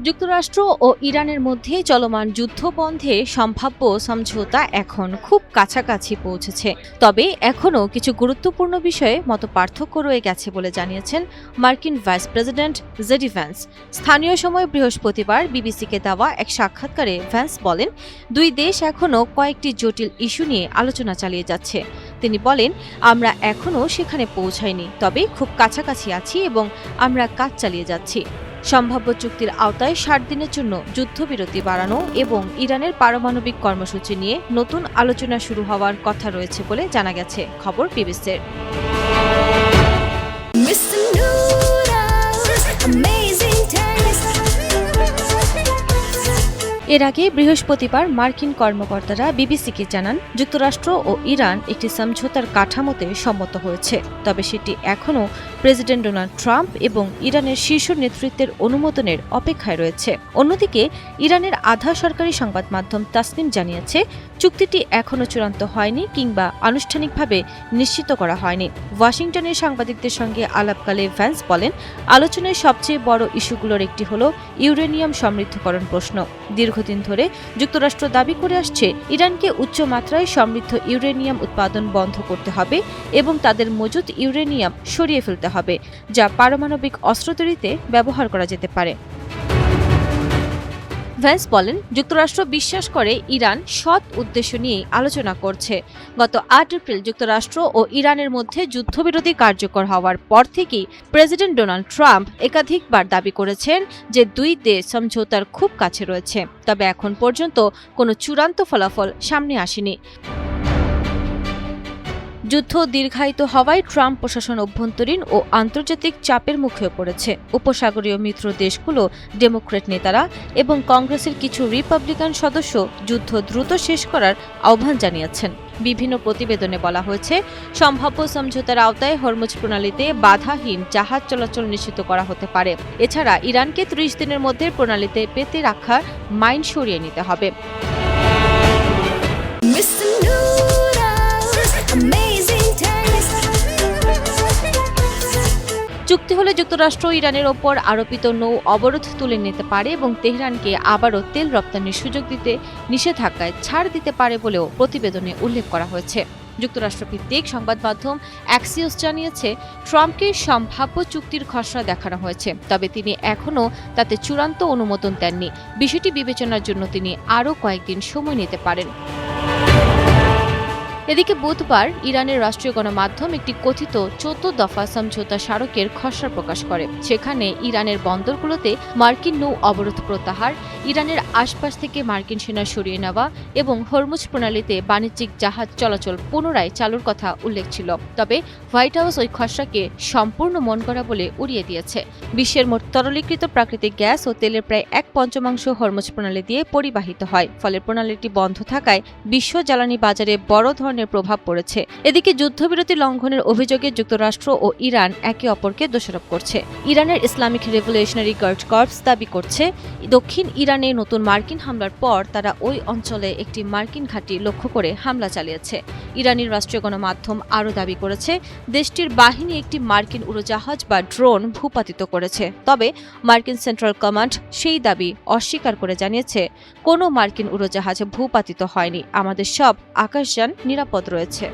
যুক্তরাষ্ট্র ও ইরানের মধ্যে চলমান যুদ্ধ বন্ধে সম্ভাব্য সমঝোতা এখন খুব কাছাকাছি পৌঁছেছে। তবে এখনও কিছু গুরুত্বপূর্ণ বিষয়ে মতপার্থক্য রয়ে গেছে বলে জানিয়েছেন মার্কিন ভাইস প্রেসিডেন্ট জেডি ভ্যান্স। স্থানীয় সময় বৃহস্পতিবার বিবিসিকে দেওয়া এক সাক্ষাৎকারে ভ্যান্স বলেন, দুই দেশ এখনও কয়েকটি জটিল ইস্যু নিয়ে আলোচনা চালিয়ে যাচ্ছে। তিনি বলেন, আমরা এখনও সেখানে পৌঁছাইনি, তবে খুব কাছাকাছি আছি এবং আমরা কাজ চালিয়ে যাচ্ছি। সম্ভাব্য চুক্তির আওতায় ৬০ দিনের জন্য যুদ্ধবিরতি বাড়ানো এবং ইরানের পারমাণবিক কর্মসূচি নিয়ে নতুন আলোচনা শুরু হওয়ার কথা রয়েছে বলে জানা গেছে, খবর বিবিসির। এর আগে বৃহস্পতিবার মার্কিন কর্মকর্তারা বিবিসিকে জানান, যুক্তরাষ্ট্র ও ইরান একটি সমঝোতার কাঠামোতে সম্মত হয়েছে, তবে সেটি এখনও প্রেসিডেন্ট ডোনাল্ড ট্রাম্প এবং ইরানের শীর্ষ নেতৃত্বের অনুমোদনের অপেক্ষায় রয়েছে। অন্যদিকে ইরানের আধা সরকারি সংবাদ মাধ্যম তাসনিম জানিয়েছে, চুক্তিটি এখনও চূড়ান্ত হয়নি কিংবা আনুষ্ঠানিকভাবে নিশ্চিত করা হয়নি। ওয়াশিংটনের সাংবাদিকদের সঙ্গে আলাপকালে ভ্যান্স বলেন, আলোচনায় সবচেয়ে বড় ইস্যুগুলোর একটি হল ইউরেনিয়াম সমৃদ্ধকরণ প্রশ্ন। দীর্ঘদিন ধরে যুক্তরাষ্ট্র দাবি করে আসছে, ইরানকে উচ্চমাত্রায় সমৃদ্ধ ইউরেনিয়াম উৎপাদন বন্ধ করতে হবে এবং তাদের মজুত ইউরেনিয়াম সরিয়ে ফেলতে হবে, যা পারমাণবিক অস্ত্র তৈরিতে ব্যবহার করা যেতে পারে। ভ্যান্স বলেন, যুক্তরাষ্ট্র বিশ্বাস করে ইরান সৎ উদ্দেশ্য নিয়ে আলোচনা করছে। গত ৮ এপ্রিল যুক্তরাষ্ট্র ও ইরানের মধ্যে যুদ্ধবিরতি কার্যকর হওয়ার পর থেকেই প্রেসিডেন্ট ডোনাল্ড ট্রাম্প একাধিকবার দাবি করেছেন যে দুই দেশ সমঝোতার খুব কাছে রয়েছে, তবে এখন পর্যন্ত কোনো চূড়ান্ত ফলাফল সামনে আসেনি। যুদ্ধ দীর্ঘায়িত হওয়ায় ট্রাম্প প্রশাসন অভ্যন্তরীণ ও আন্তর্জাতিক চাপের মুখে পড়েছে। উপসাগরীয় মিত্র দেশগুলো, ডেমোক্র্যাট নেতারা এবং কংগ্রেসের কিছু রিপাবলিকান সদস্য যুদ্ধ দ্রুত শেষ করার আহ্বান জানিয়েছেন। বিভিন্ন প্রতিবেদনে বলা হয়েছে, সম্ভাব্য সমঝোতার আওতায় হরমুজ প্রণালীতে বাধাহীন জাহাজ চলাচল নিশ্চিত করা হতে পারে। এছাড়া ইরানকে ৩০ দিনের মধ্যে প্রণালীতে পেতে রাখা মাইন সরিয়ে নিতে হবে। চুক্তি হলে যুক্তরাষ্ট্র ইরানের ওপর আরোপিত নৌ অবরোধ তুলে নিতে পারে এবং তেহরানকে আবারও তেল রপ্তানির সুযোগ দিতে নিষেধাজ্ঞায় ছাড় দিতে পারে বলেও প্রতিবেদনে উল্লেখ করা হয়েছে। যুক্তরাষ্ট্রভিত্তিক সংবাদ মাধ্যম অ্যাক্সিওস জানিয়েছে, ট্রাম্পকে সম্ভাব্য চুক্তির খসড়া দেখানো হয়েছে, তবে তিনি এখনও তাতে চূড়ান্ত অনুমোদন দেননি। বিষয়টি বিবেচনার জন্য তিনি আরও কয়েকদিন সময় নিতে পারেন। এদিকে বুধবার ইরানের রাষ্ট্রীয় গণমাধ্যম একটি কথিত ১৪ দফা সমঝোতা স্মারকের খসড়া প্রকাশ করে। সেখানে ইরানের বন্দরগুলোতে মার্কিন নৌ অবরোধ প্রত্যাহার, ইরানের আশপাশ থেকে মার্কিন সেনা সরিয়ে নেওয়া এবং হরমুজ প্রণালীতে বাণিজ্যিক জাহাজ চলাচল পুনরায় চালুর কথা উল্লেখ ছিল। তবে হোয়াইট হাউস ওই খসড়াকে সম্পূর্ণ মনগড়া বলে উড়িয়ে দিয়েছে। বিশ্বের মোট তরলীকৃত প্রাকৃতিক গ্যাস ও তেলের প্রায় ১/৫ হরমুজ প্রণালী দিয়ে পরিবাহিত হয়, ফলে প্রণালীটি বন্ধ থাকায় বিশ্ব জ্বালানি বাজারে বড় ধরনের প্রভাব পড়েছে। এদিকে যুদ্ধবিরতি লঙ্ঘনের অভিযোগে যুক্তরাষ্ট্র ও ইরান একে অপরকে দোষারোপ করছে। ইরানের ইসলামিক রেভলিউশনারি গার্ড কর্পস দাবি করছে, দক্ষিণ ইরানে নতুন মার্কিন হামলার পর তারা ওই অঞ্চলে একটি মার্কিন ঘাঁটি লক্ষ্য করে হামলা চালিয়েছে। ইরানের রাষ্ট্রীয় গণমাধ্যম আরও দাবি করেছে, দেশটির বাহিনী একটি মার্কিন উড়োজাহাজ বা ড্রোন ভূপাতিত করেছে। তবে মার্কিন সেন্ট্রাল কমান্ড সেই দাবি অস্বীকার করে জানিয়েছে, কোনো মার্কিন উড়োজাহাজ ভূপাতিত হয়নি, আমাদের সব আকাশযান নিরাপদ রয়েছে।